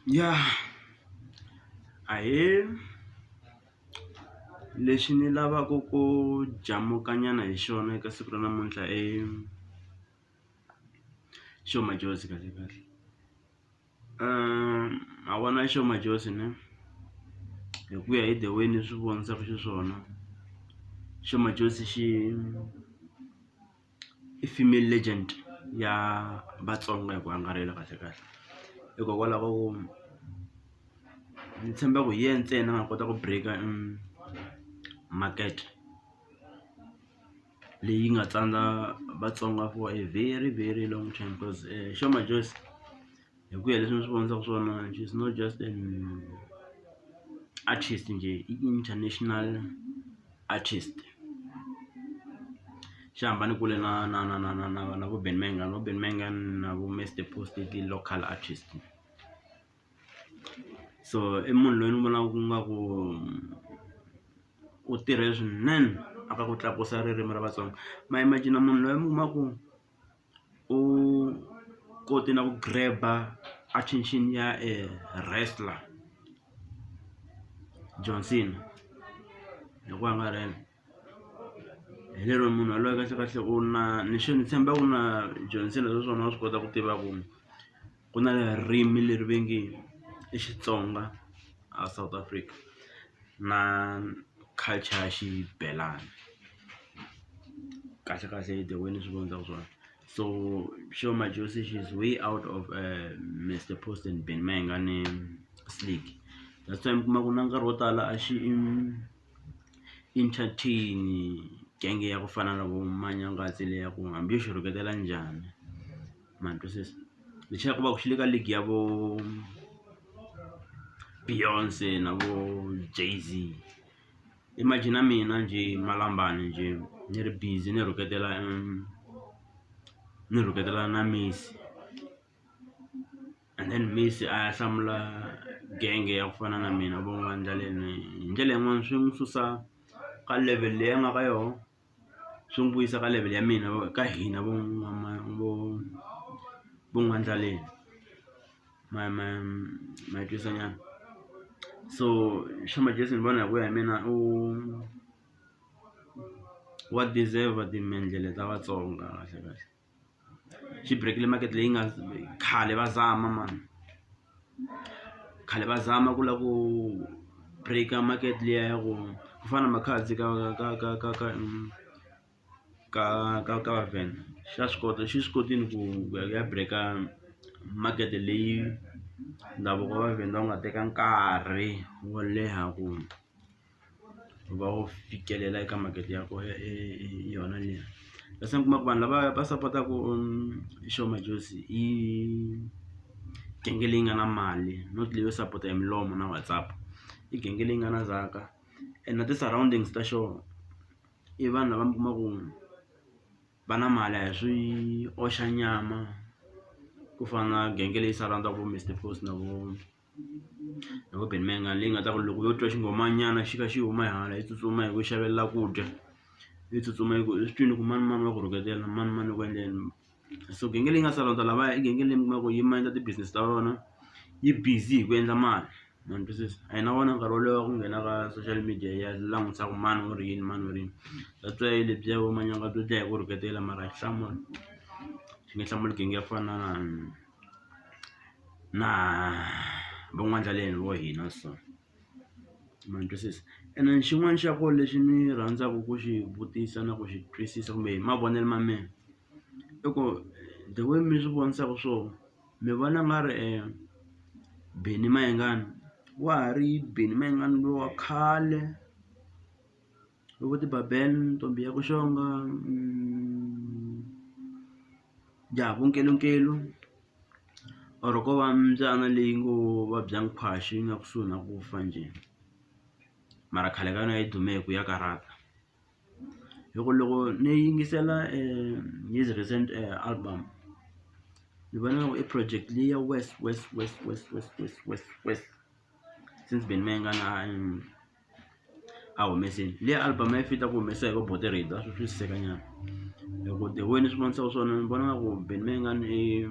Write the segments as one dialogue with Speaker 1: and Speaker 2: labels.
Speaker 1: Yeah, ahee, lexi ni lavaka ku jamukanyana hi xona eka siku ra namuntlha xo madjozi kahle kahle. Ma vona xo madjozi ne hi ku ya hi the way ni swi vonisaka xiswona, xo madjozi i female legend ya vatsonga hi ku angarhela kahle kahle. Hikokwalaho ka ku ni tshemba ku hi yena ntsena a nga kota ku break-a market leyi nga tsandza vatsonga for a very very long time, because xo madjozi hi ku ya leswi ni swi vonisaka swona, she's not just an artist njhe, i international artist. Xi hambane kule na vo mayengani na vo Mr Post ti local artist. So i munhu loyi ni vonaka ku nga ku u tirhe swinene aka ku tlakusa ririmi ra Vatsonga. Ma imagine munhu loyi mi kuma ku u kote na ku grab-a attention ya wrestler John Cena hi ku angarhela. Hi lero munhu waloye kahle kahle u na ni tshemba ku na John Cena sweswona wa swi kota ku tiva ku na ririmi leri ve nge i Xitsonga a South Africa na culture ya xibelani kahle kahle the way ni swi vonisaka swona. So xo madjozi she's way out of Mr Post and mayengani league. That's why mi kuma ku na nkarhi wo tala a xi entertain genge ya ku fana na vo manyangatsi leya ku hambi yo xi rhuketela njhani, ma twisisa. Lexi ya ku va ku xi le ka league ya vo Beyonce na vo Jay-Z. Imagine mina njhe malambani njhe ni ri busy ni rhuketela na Messi, and then Messi a ya hlamula genge ya ku fana na mina vo N'wandlaleni. Hi ndlela yin'wana swi n'wi susa ka level leyi a nga ka yona, swi n'wi vuyisa ka level ya mina ka hina vo N'wandlaleni, ma twisisa nyana. So xo madjozi ni vona hi ku ya hi mina wa deserve timendlele ta Vatsonga kahle kahle. Xi break-ile market leyi nga khale va zama mani, khale va zama ku lava ku break-a market liya ya ku fana na Makhadzi ka Vavhenda. Xi swi kotile ku ya break-a market leyi ndhavuko wa Vavhenda wu nga teka nkarhi wo leha ku va wu fikelela eka market ya yona liya. Kasi mi kuma ku vanhu lava va sapotaka xo madjozi i genge leyi nga na mali, not leyo sapota hi milomo na WhatsApp. I genge leyi nga na ndzhaka, and na ti-surroundings ta xona i vanhu lava mi kuma ku va na mali, a hi swi oxa nyama ku fana na genge leyi surround-aka vo Mr Post na vo mayengani, leyi nga ta ku loko yo twa xinghomanyana xi kha xi huma hala yi tsutsuma hi ku xavelela ku dya, yi tsutsuma hi ku swi twini ku mani wa ku rhuketela mani ku endleni. So genge leyi nga surround-a lavaya i genge leyi mi kuma ku yi mindla ti-business ta vona, yi busy hi ku endla mali, ma ni twisisa. A hi na wona nkarhi wo leha wa ku nghena ka social media ya langutisa ku mani u ri yini mani u ri yini. That's why lebyiya vo manyangati byo dlaya hi ku rhuketela, mara xi nge hlamuli genge ya ku fana na vo N'wandlaleni vo hina so, ma ni twisisa. And xin'wana xa kona lexi ni rhandzaka ku xi vutisa na ku xi twisisa kumbe hi mavonelo ma mina i ku the way mi swi vonisaka swona, mi vona nga ri mayengani wa ha ri mayengani lowa khale vo ti-babel, ntombi ya ku xonga, ya vo nkelunkelu, or ko va mbyana leyi ngo vabya nkhwaxi yi nga kusuhi na ku fa njhe, mara khale ka yona yi dume hi ku ya karata. Hi ku loko ni yingisela his recent album ni vona i project leyi ya west since mayengani a humesile leyi album yi fita ku humesa hi vo boterate a swi twisiseka nyana. Loko the way ni swi vonisaka swona ni vona nga ku mayengani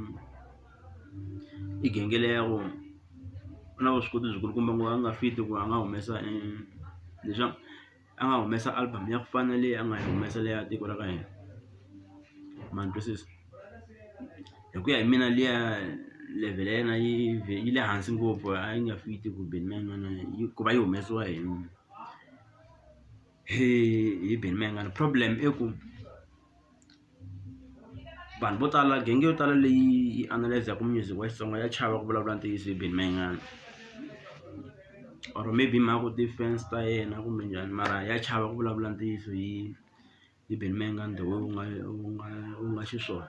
Speaker 1: i genge leya ku u na vuswikoti byikulukumba ngopfu a nga fit ku a nga humesa leswaku a nga humesa album ya ku fana na leyi a nga yi humesa leyi ya tiko ra ka hina, ma ni twisisa? Hi ku ya hi mina liya level ya yena yi le hansi ngopfu a yi nga fit ku Benny Mayengani ku va yi humesiwa hi Benny Mayengani. Problem i ku vanhu vo tala genge yo tala leyi yi analyze-aka music wa Xitsonga ya chava ku vulavula ntiyiso hi Benny Mayengani, or maybe mhaka ku ti-fans ta yena kumbe njhani, mara ya chava ku vulavula ntiyiso hi Benny Mayengani the way u nga xiswona.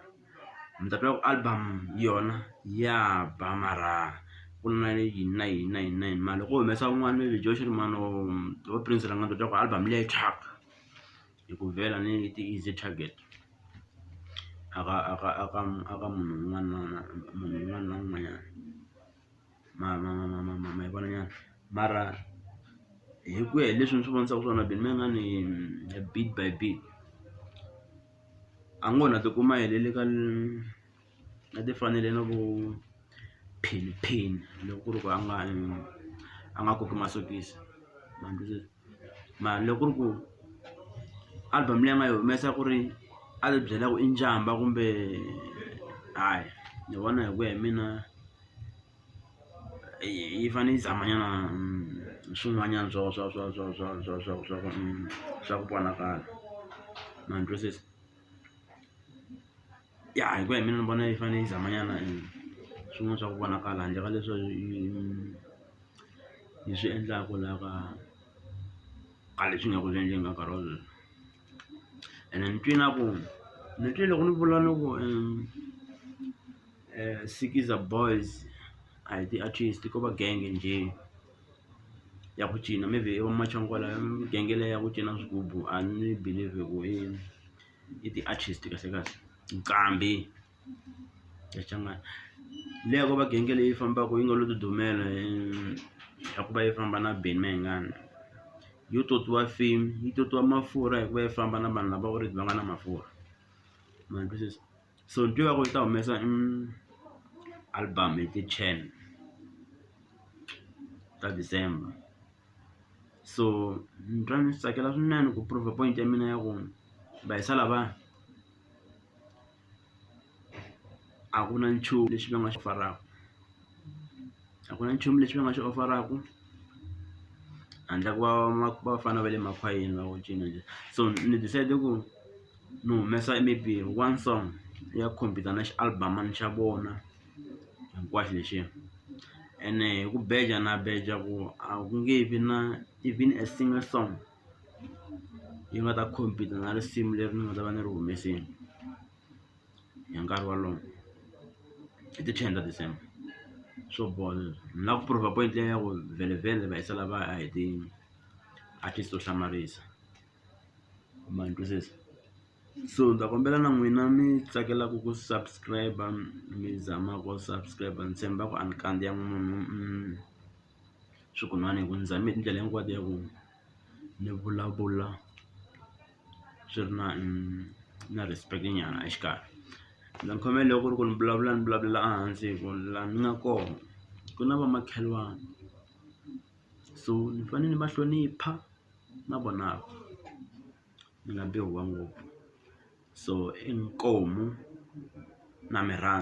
Speaker 1: Mi ta twa ku album yona ya ba mara ku na yini na yini na yini na yini, mara loko u humesa un'wana maybe Josh Rimano vo Prince Lengend u twa ku album liya yi thyaka hi ku vhela ni ti-easy target aka munhu un'wana na un'wanyana, ma yi vona nyana. Mara hi ku ya hi leswi ni swi vonisaka swona Benny Mayengani beat by beat a ngo na tikuma helele ka na ti fanele na vo Pheni loko ku ri ku a nga koki masokisi, ma ni twisisa? Mara loko ku ri ku album leyi a nga yi humesa ku ri a ti byela ku i njhamba kumbe hayi, ni vona hi ku ya hi mina yi fane yi zamanyana swin'wanyana swa ku vonakala, ma ni twisisa? Ya hi ku ya hi mina ni vona yi fane yi zamanyana swin'wana swa ku vonakala handle ka leswi yi swi endlaku laha ka leswi nga ku swi endleni ka nkarhi wa sweswi. Ene ni twi loko ni vula loko Sikiza Boys a hi ti-artist ko va genge njhe ya ku cina, maybe i va Machongola genge leyi ya ku cina swigubu a ni believe ku i ti-artist kahle Nkambi ya Xichangani leyi ko va genge leyi fambaka yi nga lo ti dumela ya ku va yi famba na Benny Mayengani, yo totiwa fame, yi totiwa mafurha hikuva yi famba na vanhu lava already va nga na mafurha, ma ni twisisa? So ni tiva ku yi ta humesa album hi ti-10 ta December, so ni twa ni swi tsakela swinene ku prove point ya mina ya ku va hisa lavaya a ku na nchumu lexi va nga xi offer-aku, a ku na nchumu lexi va nga xi offer-aku handle ku vafana va le makhwayeni va ku cina njhe. So ni decide ku ni humesa maybe one song ya compete na xi-album xa vona hinkwaxo lexiya, ene hi ku beja na beja ku a ku nge vi na even a single song yi nga ta compete na risimu leri ni nga ta va ni ri humesini hi nkarhi walowo hi ti-10 ta December. Swo boha sweswo ni lava ku prove point leyi ya ku vhele va hisa lavaya a hi ti-artist to hlamarisa, ma ni twisisa? So ni ta kombela na n'wina mi tsakelaka ku subscribe mi zamaka ku subscribe, ni tshemba ku a ni kandziya munhu swikun'wana hi ku ni zame tindlela hinkwato ya ku ni vulavula swi ri na respect nyana exikarhi. Ndza ni khomela loko ku ri ku ni vulavulela ehansi hi ku laha ni nga kona ku na vamakhelwani, so ni fanele ni va hlonipha na vonaka ni nga bihiwa ngopfu, so inkomu na mi rhandza.